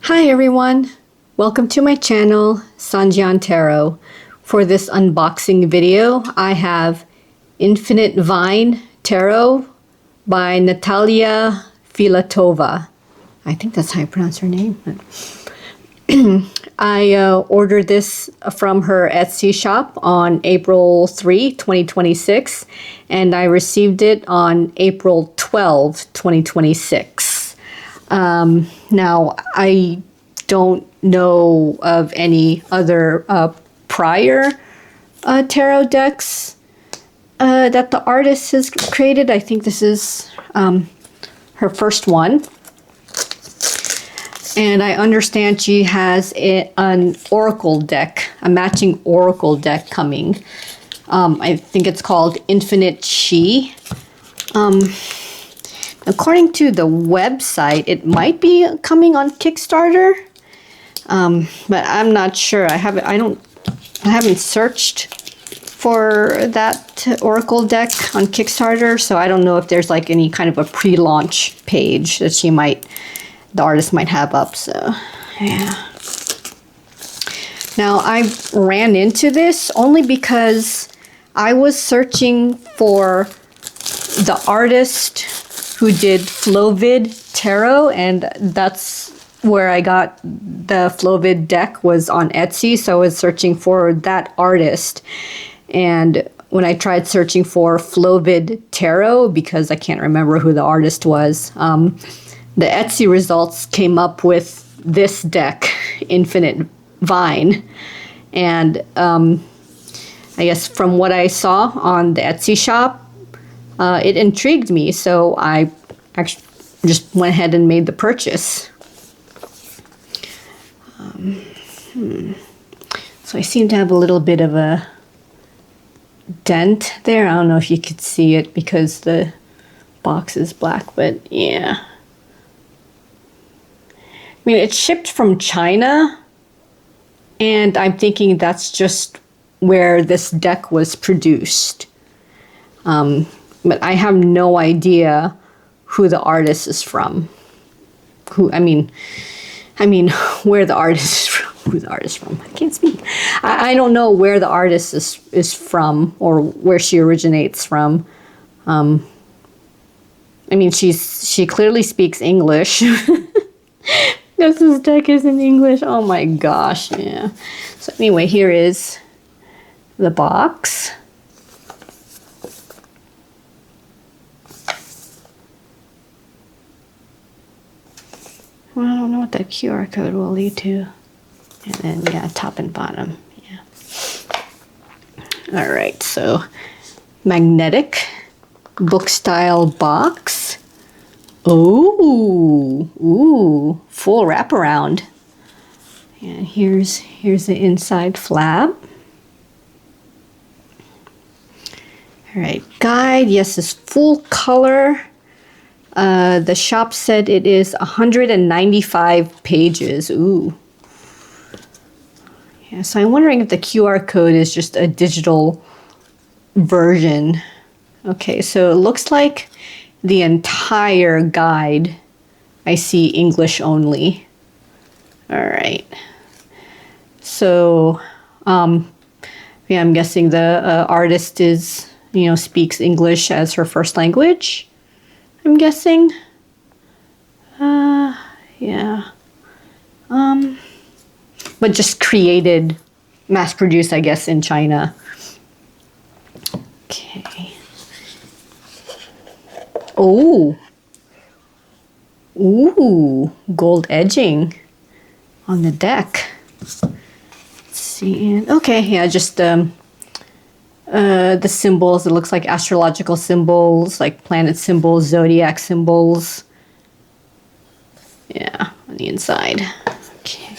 Hi everyone, welcome to my channel, Sanjian Tarot. For this unboxing video, I have Infinite Vine Tarot by Natalia Filatova. I think that's how you pronounce her name. I ordered this from her Etsy shop on April 3, 2026, and I received it on April 12, 2026. Now, I don't know of any other prior tarot decks that the artist has created. I think this is her first one. And I understand she has an oracle deck, a matching oracle deck coming. I think it's called Infinite She. According to the website, it might be coming on Kickstarter, but I'm not sure. I haven't searched for that oracle deck on Kickstarter, so I don't know if there's like any kind of a pre-launch page that the artist might have up. So yeah. Now I ran into this only because I was searching for the artist who did Flovid Tarot, and that's where I got the Flovid deck, was on Etsy. So I was searching for that artist, and when I tried searching for Flovid Tarot, because I can't remember who the artist was, the Etsy results came up with this deck, Infinite Vine, and I guess from what I saw on the Etsy shop, it intrigued me, so I actually just went ahead and made the purchase. So I seem to have a little bit of a dent there. I don't know if you could see it because the box is black, but yeah. I mean, it's shipped from China, and I'm thinking that's just where this deck was produced. But I have no idea who the artist is from. I mean, where the artist is from. Who the artist is from? I can't speak. I don't know where the artist is from, or where she originates from. I mean, she clearly speaks English. Yes, this deck is in English. Oh my gosh, yeah. So anyway, here is the box. Well, I don't know what that QR code will lead to. And then, yeah, top and bottom, yeah. All right, so magnetic book style box. Ooh, full wraparound. And here's the inside flap. All right, guide. Yes, it's full color. The shop said it is 195 pages. Ooh. Yeah, so I'm wondering if the QR code is just a digital version. Okay, so it looks like the entire guide, I see English only. All right. So, yeah, I'm guessing the artist speaks English as her first language, I'm guessing. Yeah. But just created, mass-produced, I guess, in China. Okay. Oh. Ooh, gold edging on the deck. Let's see. And okay, yeah, just the symbols. It looks like astrological symbols, like planet symbols, zodiac symbols. Yeah, on the inside. Okay.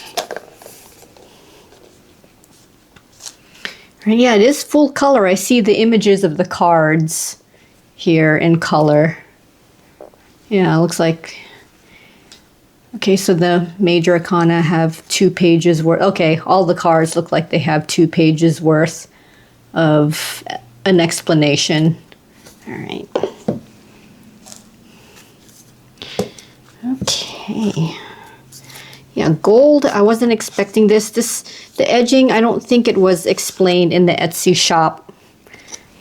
Right, yeah, it is full color. I see the images of the cards here in color. Yeah, it looks like... Okay, so the major arcana have 2 pages worth. Okay, all the cards look like they have 2 pages worth of an explanation. All right. Okay. Yeah, Yeah, gold. I wasn't expecting this. The edging, I don't think it was explained in the Etsy shop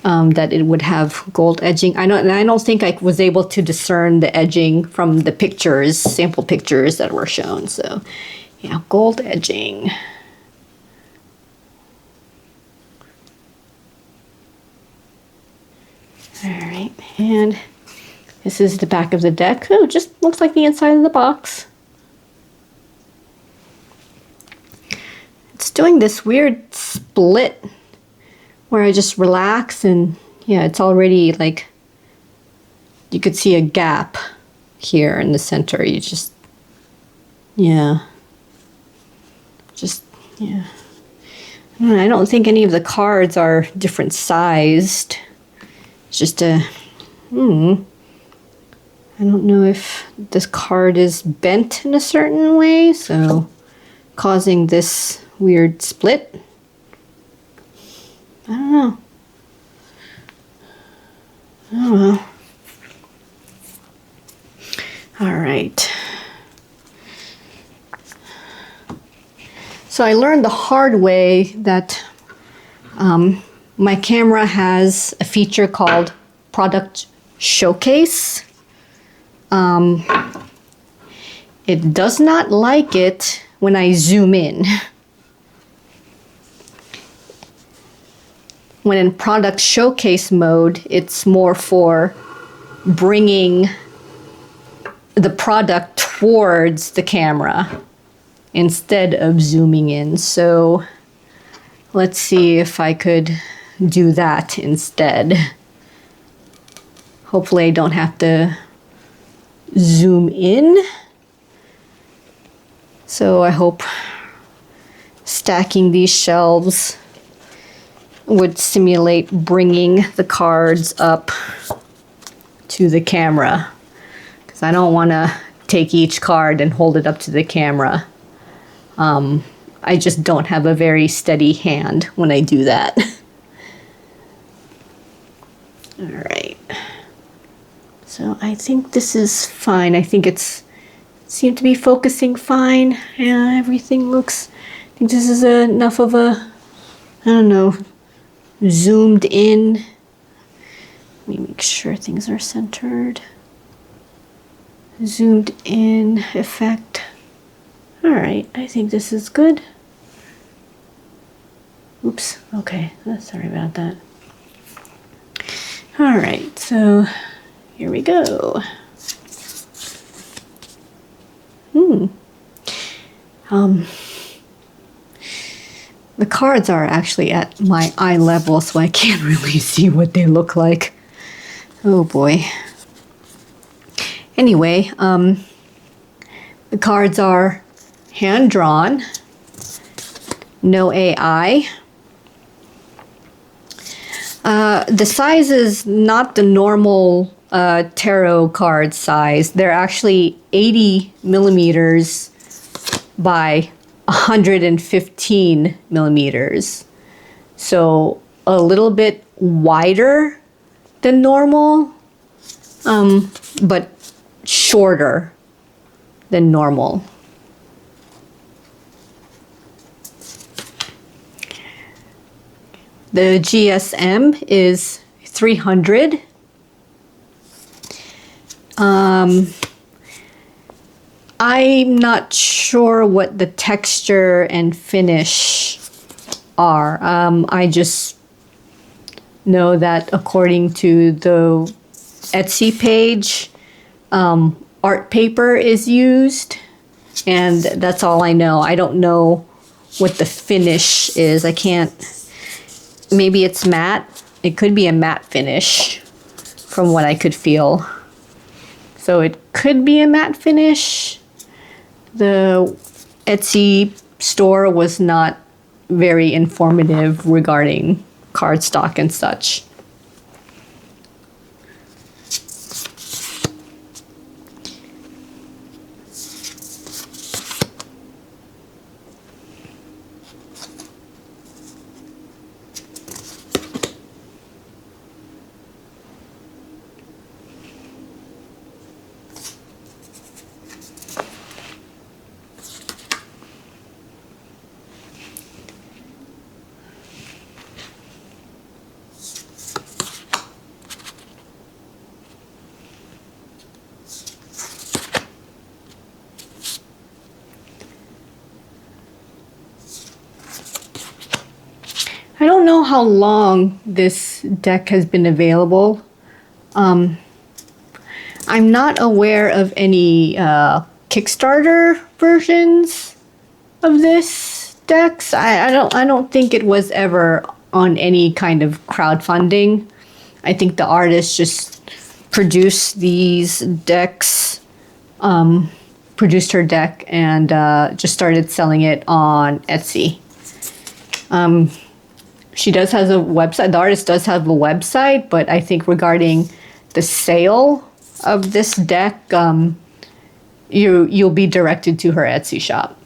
that it would have gold edging. I don't think I was able to discern the edging from the pictures, sample pictures that were shown. So, yeah, gold edging. All right, and this is the back of the deck. Oh, it just looks like the inside of the box. It's doing this weird split where I just relax and yeah, it's already like, you could see a gap here in the center. You just, yeah. Just, yeah. I don't think any of the cards are different sized. It's just a, I don't know if this card is bent in a certain way, so causing this weird split. I don't know. Oh well. All right. So I learned the hard way that my camera has a feature called Product Showcase. It does not like it when I zoom in. When in Product Showcase mode, it's more for bringing the product towards the camera instead of zooming in. So let's see if I could do that instead. Hopefully I don't have to zoom in. So I hope stacking these shelves would simulate bringing the cards up to the camera, because I don't want to take each card and hold it up to the camera. I just don't have a very steady hand when I do that. All right. So I think this is fine. I think it's seemed to be focusing fine. Yeah, everything looks, I think this is enough of a, I don't know, zoomed in. Let me make sure things are centered. Zoomed in effect. All right, I think this is good. Oops, okay, sorry about that. All right, so here we go. The cards are actually at my eye level, so I can't really see what they look like. Oh boy. Anyway, the cards are hand-drawn, no AI. The size is not the normal tarot card size. They're actually 80 millimeters by 115 millimeters. So a little bit wider than normal, but shorter than normal. The GSM is 300. I'm not sure what the texture and finish are. I just know that according to the Etsy page, art paper is used, and that's all I know. I don't know what the finish is. I can't, maybe it's matte. It could be a matte finish from what I could feel. So it could be a matte finish. The Etsy store was not very informative regarding cardstock and such. I don't know how long this deck has been available. I'm not aware of any Kickstarter versions of this decks. I don't think it was ever on any kind of crowdfunding. I think the artist just produced these decks, produced her deck, and just started selling it on Etsy. She does has a website. The artist does have a website, but I think regarding the sale of this deck, you'll be directed to her Etsy shop.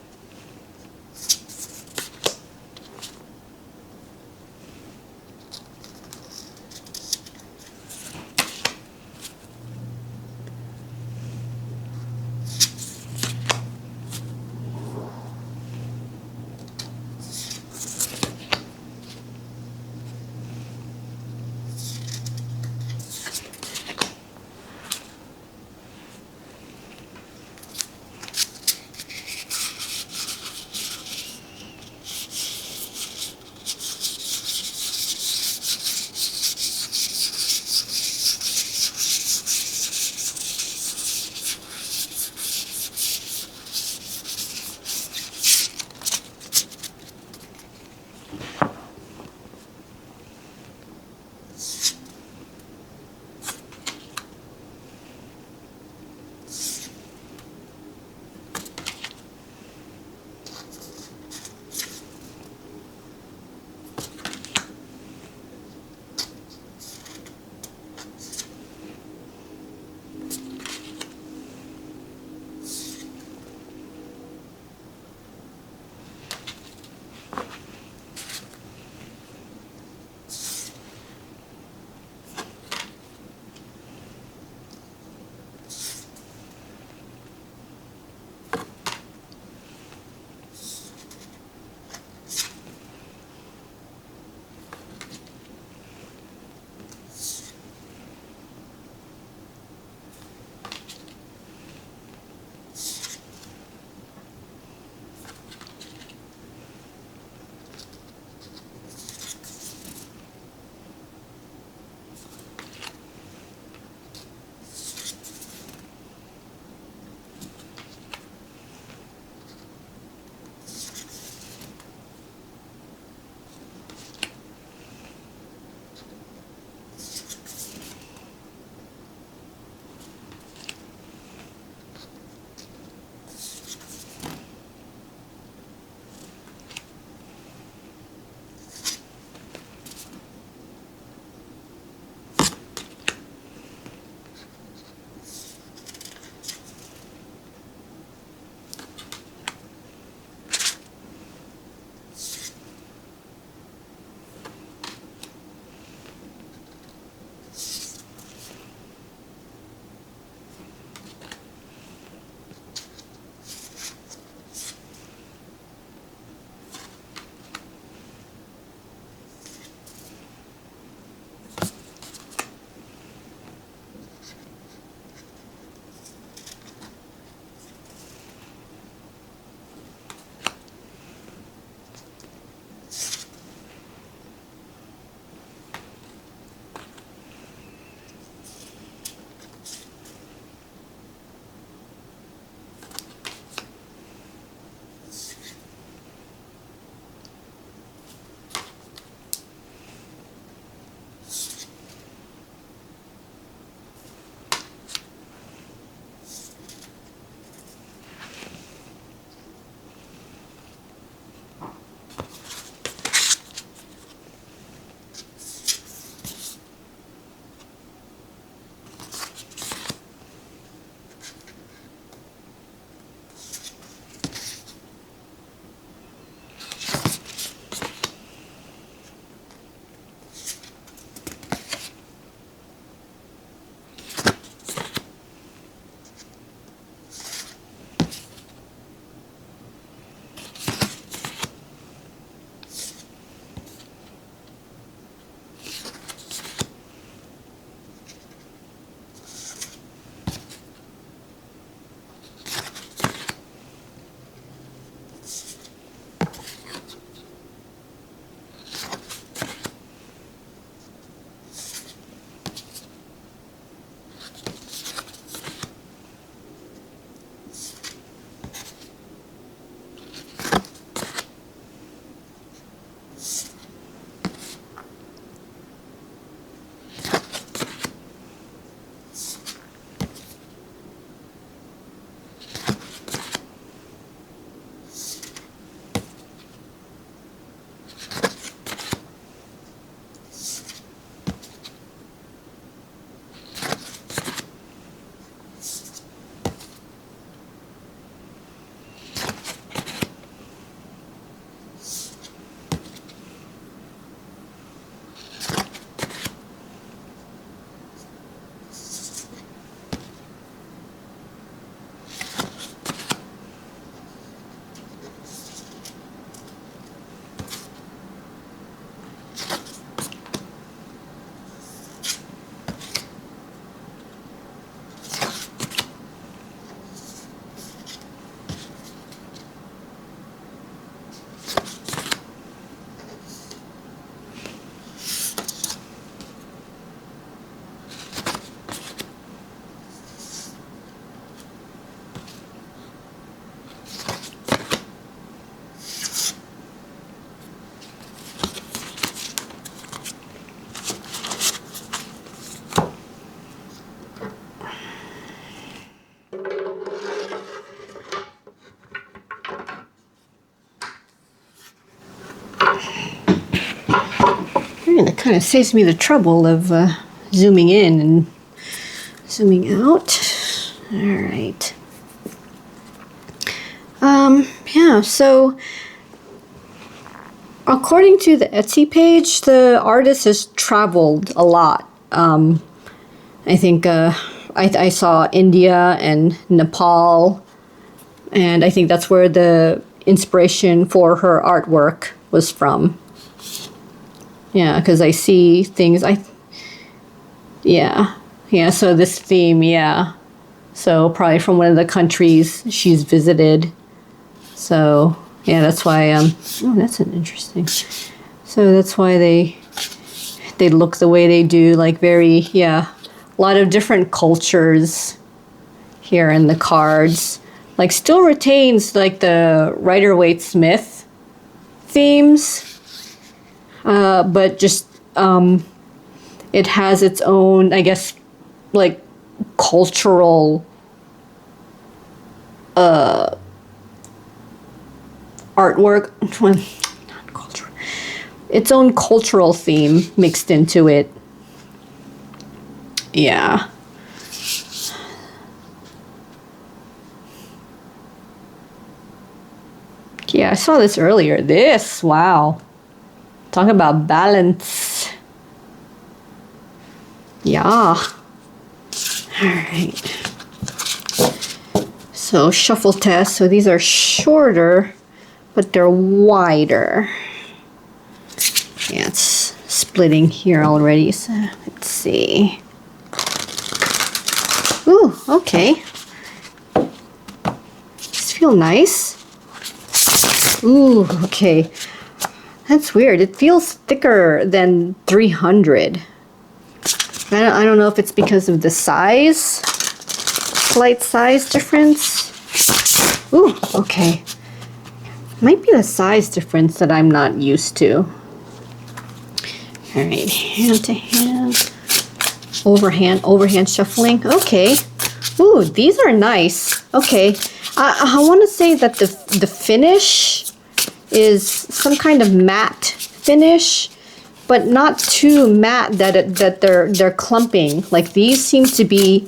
that kind of saves me the trouble of zooming in and zooming out. All right. Yeah, so according to the Etsy page, the artist has traveled a lot. I think I saw India and Nepal, and I think that's where the inspiration for her artwork was from. Yeah, because I see things, yeah, so this theme, yeah. So probably from one of the countries she's visited. So, yeah, that's why, oh, that's an interesting. So that's why they look the way they do, like very, yeah, a lot of different cultures here in the cards. Like still retains like the Rider-Waite-Smith themes, but just it has its own, I guess, like cultural artwork, well, not cultural, its own cultural theme mixed into it. Yeah. Yeah, I saw this earlier. This, wow. Talk about balance. Yeah. All right. So shuffle test. So these are shorter, but they're wider. Yeah, it's splitting here already. So let's see. Ooh, okay. These feel nice. Ooh, okay. That's weird. It feels thicker than 300. I don't know if it's because of the size. Slight size difference. Ooh, okay. Might be the size difference that I'm not used to. All right, hand to hand. Overhand shuffling. Okay. Ooh, these are nice. Okay. I want to say that the finish is some kind of matte finish, but not too matte that they're clumping. Like these seem to be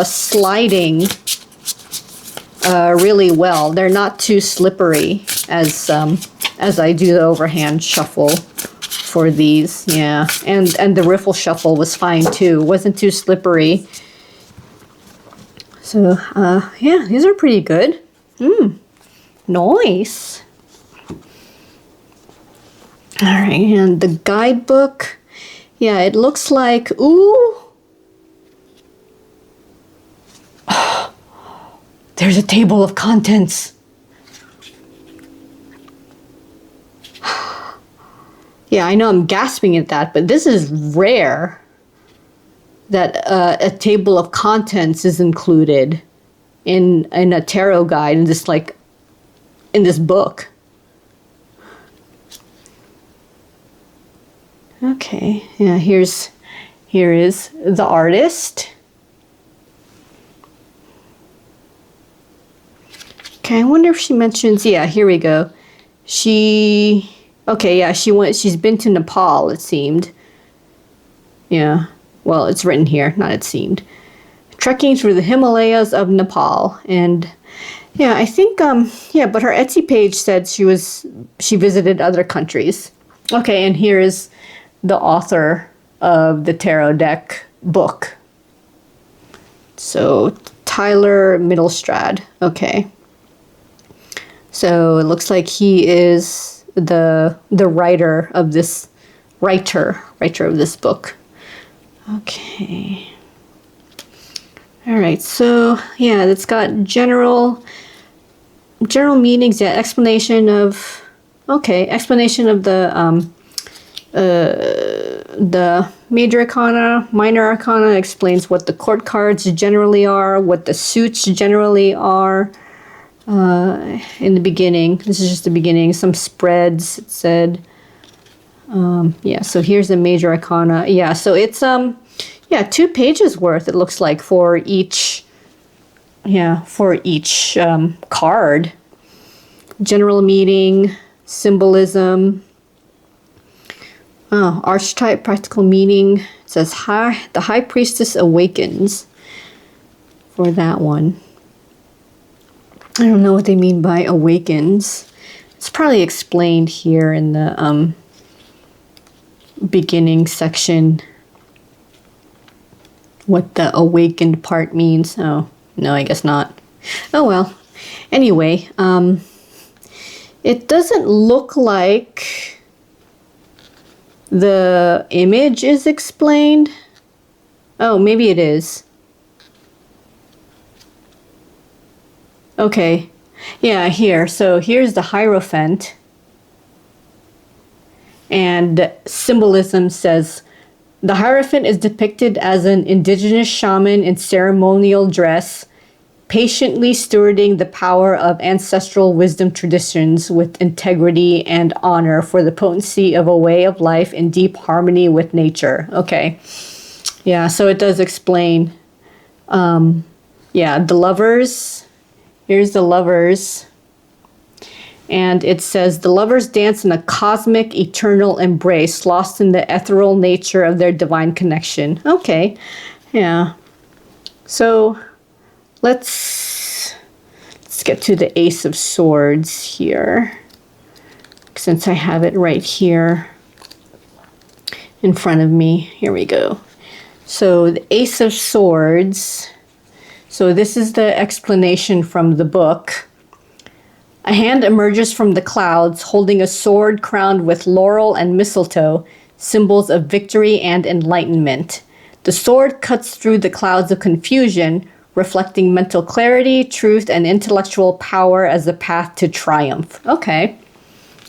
sliding really well. They're not too slippery as I do the overhand shuffle for these. Yeah, and the riffle shuffle was fine too. Wasn't too slippery. So yeah, these are pretty good. Nice. All right, and the guidebook, yeah, it looks like, ooh, there's a table of contents. Yeah, I know I'm gasping at that, but this is rare that a table of contents is included in a tarot guide in this, like, in this book. Okay, yeah, here is the artist. Okay, I wonder if she mentions, yeah, here we go. Okay, yeah, she's been to Nepal, it seemed. Yeah, well, it's written here, not it seemed. Trekking through the Himalayas of Nepal. And yeah, I think, yeah, but her Etsy page said she visited other countries. Okay, and here is the author of the tarot deck book. So Tyler Middlestrad. Okay. So it looks like he is the writer of this of this book. Okay. All right. So yeah, it's got general meanings. Yeah, explanation of the major arcana, minor arcana explains what the court cards generally are, what the suits generally are. In the beginning, this is just the beginning, some spreads, it said. Yeah, so here's the major arcana. Yeah, so it's, 2 pages worth, it looks like, for each card. General meaning, symbolism. Oh, archetype, practical meaning. It says the high priestess awakens for that one. I don't know what they mean by awakens. It's probably explained here in the beginning section what the awakened part means. Oh, no, I guess not. Oh well. Anyway, it doesn't look like the image is explained. Oh, maybe it is. Okay. Yeah, here. So here's the Hierophant. And symbolism says, the Hierophant is depicted as an indigenous shaman in ceremonial dress, patiently stewarding the power of ancestral wisdom traditions with integrity and honor for the potency of a way of life in deep harmony with nature. Okay. Yeah, so it does explain. Yeah, the lovers. Here's the lovers. And it says, the lovers dance in a cosmic, eternal embrace, lost in the ethereal nature of their divine connection. Okay. Yeah. So let's get to the Ace of Swords here, since I have it right here in front of me. Here we go. So the Ace of Swords. So this is the explanation from the book. A hand emerges from the clouds holding a sword crowned with laurel and mistletoe, symbols of victory and enlightenment. The sword cuts through the clouds of confusion, reflecting mental clarity, truth, and intellectual power as a path to triumph. Okay.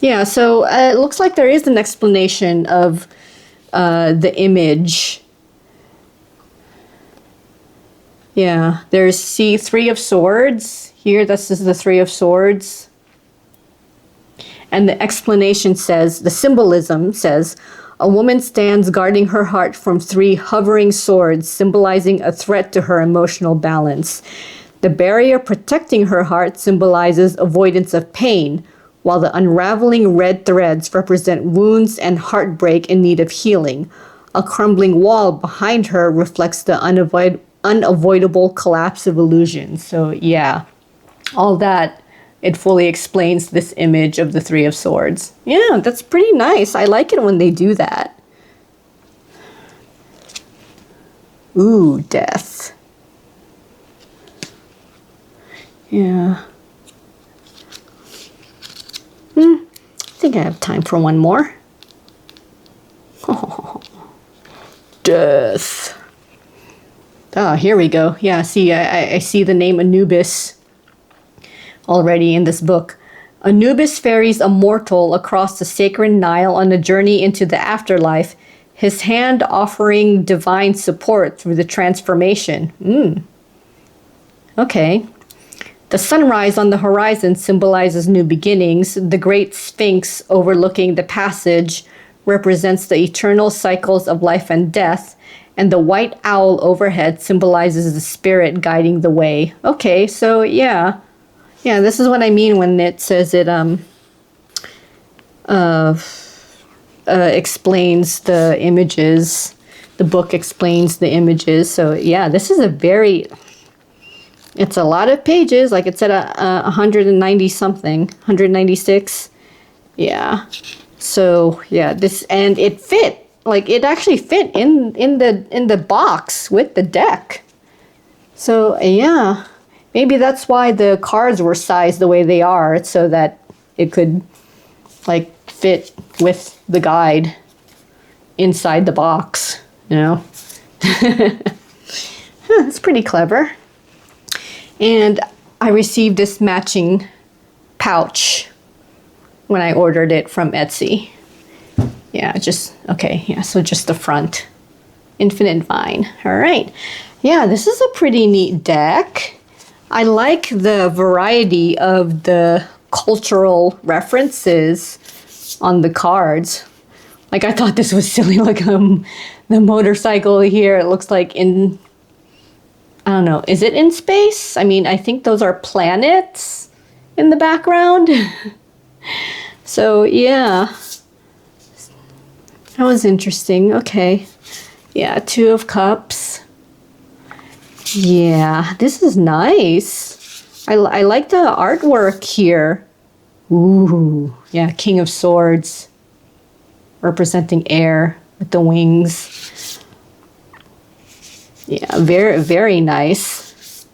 Yeah, so it looks like there is an explanation of the image. Yeah, there's, see, Three of Swords. Here, this is the Three of Swords. And the explanation says, the symbolism says, a woman stands guarding her heart from three hovering swords, symbolizing a threat to her emotional balance. The barrier protecting her heart symbolizes avoidance of pain, while the unraveling red threads represent wounds and heartbreak in need of healing. A crumbling wall behind her reflects the unavoidable collapse of illusions. So yeah, all that, it fully explains this image of the Three of Swords. Yeah, that's pretty nice. I like it when they do that. Ooh, death. Yeah. I think I have time for one more. Oh, death. Oh, here we go. Yeah, see, I see the name Anubis already in this book. Anubis ferries a mortal across the sacred Nile on a journey into the afterlife, his hand offering divine support through the transformation. Okay. The sunrise on the horizon symbolizes new beginnings. The great sphinx overlooking the passage represents the eternal cycles of life and death, and the white owl overhead symbolizes the spirit guiding the way. Okay, so yeah. Yeah, this is what I mean when it says it explains the images. The book explains the images. So yeah, this is it's a lot of pages. Like it said, 190 something, 196. Yeah. So yeah, this, and it fit. Like it actually fit in the box with the deck. So yeah. Maybe that's why the cards were sized the way they are, so that it could like fit with the guide inside the box, you know. That's pretty clever. And I received this matching pouch when I ordered it from Etsy. Yeah, so just the front. Infinite Vine. All right. Yeah, this is a pretty neat deck. I like the variety of the cultural references on the cards. Like, I thought this was silly. Like, the motorcycle here, it looks like I don't know, is it in space? I mean, I think those are planets in the background. So, yeah. That was interesting. Okay. Yeah, Two of Cups. Yeah, this is nice. I like the artwork here. Ooh, yeah, King of Swords. Representing air with the wings. Yeah, very, very nice.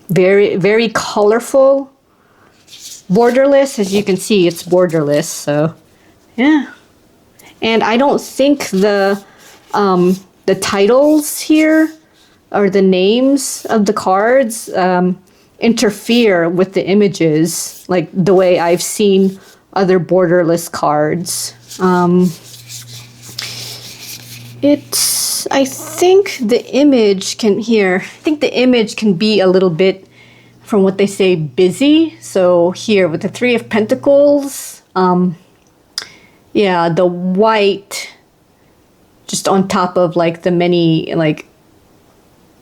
Very, very colorful. Borderless, as you can see, it's borderless, so yeah. And I don't think the titles here or the names of the cards interfere with the images like the way I've seen other borderless cards. I think the image can be a little bit, from what they say, busy. So here with the Three of Pentacles, yeah, the white just on top of like the many, like,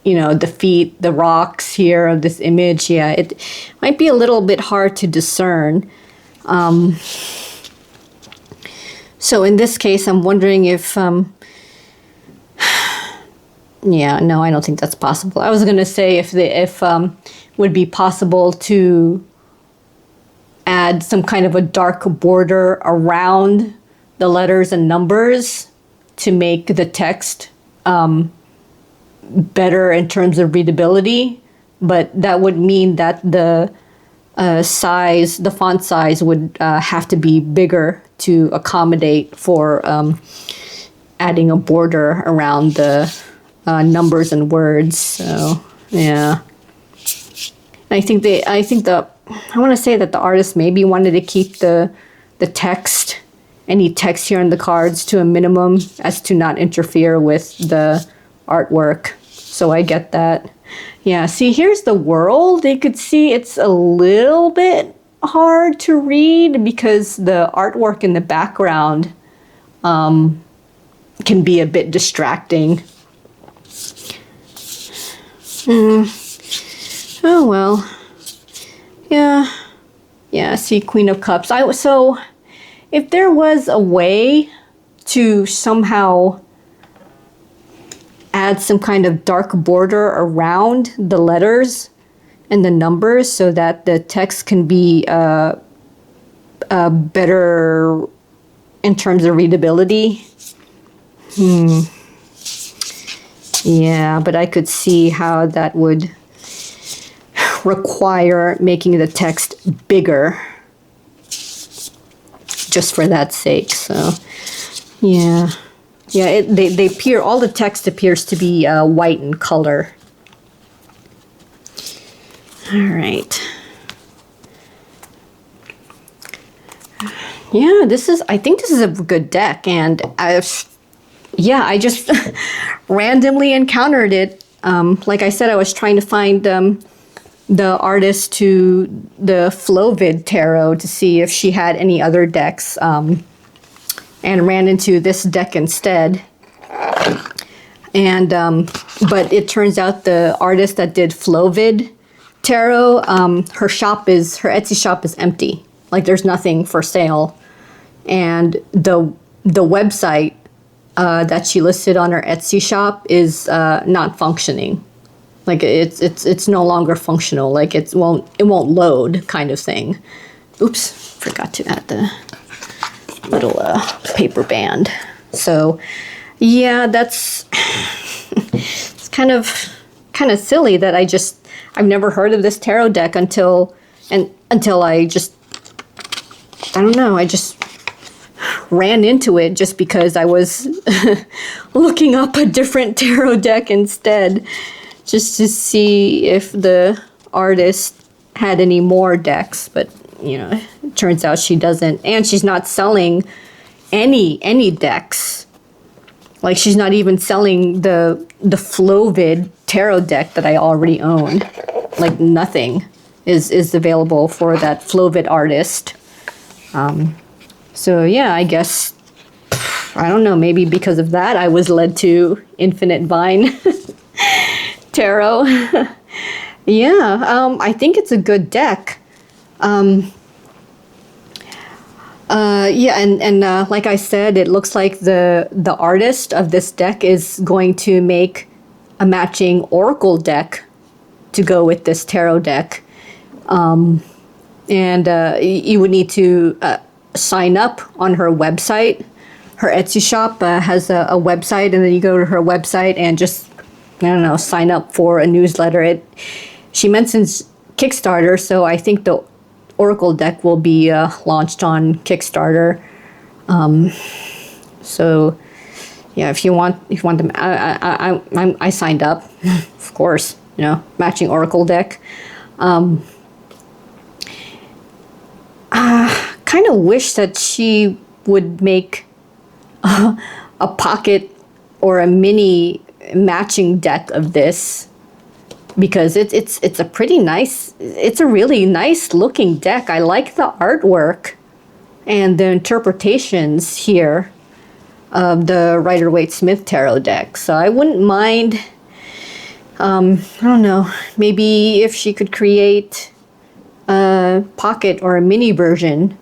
you know, the feet, the rocks here of this image. Yeah, it might be a little bit hard to discern. So in this case, I'm wondering if, yeah, no, I don't think that's possible. I was going to say if would be possible to add some kind of a dark border around the letters and numbers to make the text better in terms of readability, but that would mean that the font size would have to be bigger to accommodate for adding a border around the numbers and words. So yeah, I want to say that the artist maybe wanted to keep the text, any text here on the cards, to a minimum as to not interfere with the artwork. So I get that. Yeah, see, here's the world. You could see it's a little bit hard to read because the artwork in the background can be a bit distracting. Oh, well. Yeah, see, Queen of Cups. So if there was a way to somehow add some kind of dark border around the letters and the numbers so that the text can be better in terms of readability. Yeah, but I could see how that would require making the text bigger just for that sake. So yeah, they appear, all the text appears to be white in color. All right. Yeah, I think this is a good deck, and I just randomly encountered it. Like I said, I was trying to find the artist to the Flovid Tarot to see if she had any other decks, and ran into this deck instead. And but it turns out the artist that did Flovid Tarot, her Etsy shop is empty. Like there's nothing for sale, and the website that she listed on her Etsy shop is not functioning. Like it's no longer functional. Like it won't load, kind of thing. Oops, forgot to add the little paper band. So yeah, that's it's kind of silly that I've never heard of this tarot deck until I just ran into it just because I was looking up a different tarot deck instead, just to see if the artist had any more decks. But it turns out she doesn't, and she's not selling any decks. Like she's not even selling the Flovid tarot deck that I already owned. Like nothing is available for that Flovid artist. So yeah, I guess, I don't know, maybe because of that I was led to Infinite Vine Tarot. Yeah, I think it's a good deck. Yeah, and like I said, it looks like the artist of this deck is going to make a matching oracle deck to go with this tarot deck. And you would need to sign up on her website. Her Etsy shop has a website, and then you go to her website and just, I don't know, sign up for a newsletter. She mentions Kickstarter, so I think the Oracle deck will be launched on Kickstarter. So yeah, if you want them, I signed up, of course. You know, matching Oracle deck. Kind of wish that she would make a pocket or a mini matching deck of this, because it's a pretty nice, it's a really nice looking deck. I like the artwork and the interpretations here of the Rider-Waite-Smith tarot deck. So I wouldn't mind, I don't know, maybe if she could create a pocket or a mini version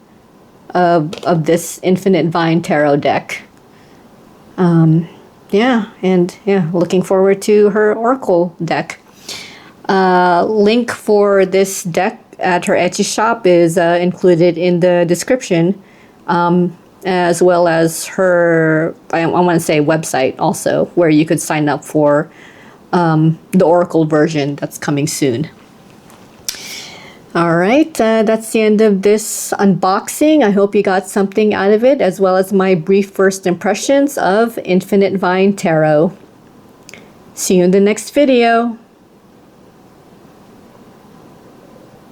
of this Infinite Vine tarot deck. Yeah, and yeah, looking forward to her Oracle deck. Link for this deck at her Etsy shop is included in the description, as well as her, I want to say, website also, where you could sign up for the Oracle version that's coming soon. All right, that's the end of this unboxing. I hope you got something out of it, as well as my brief first impressions of Infinite Vine Tarot. See you in the next video.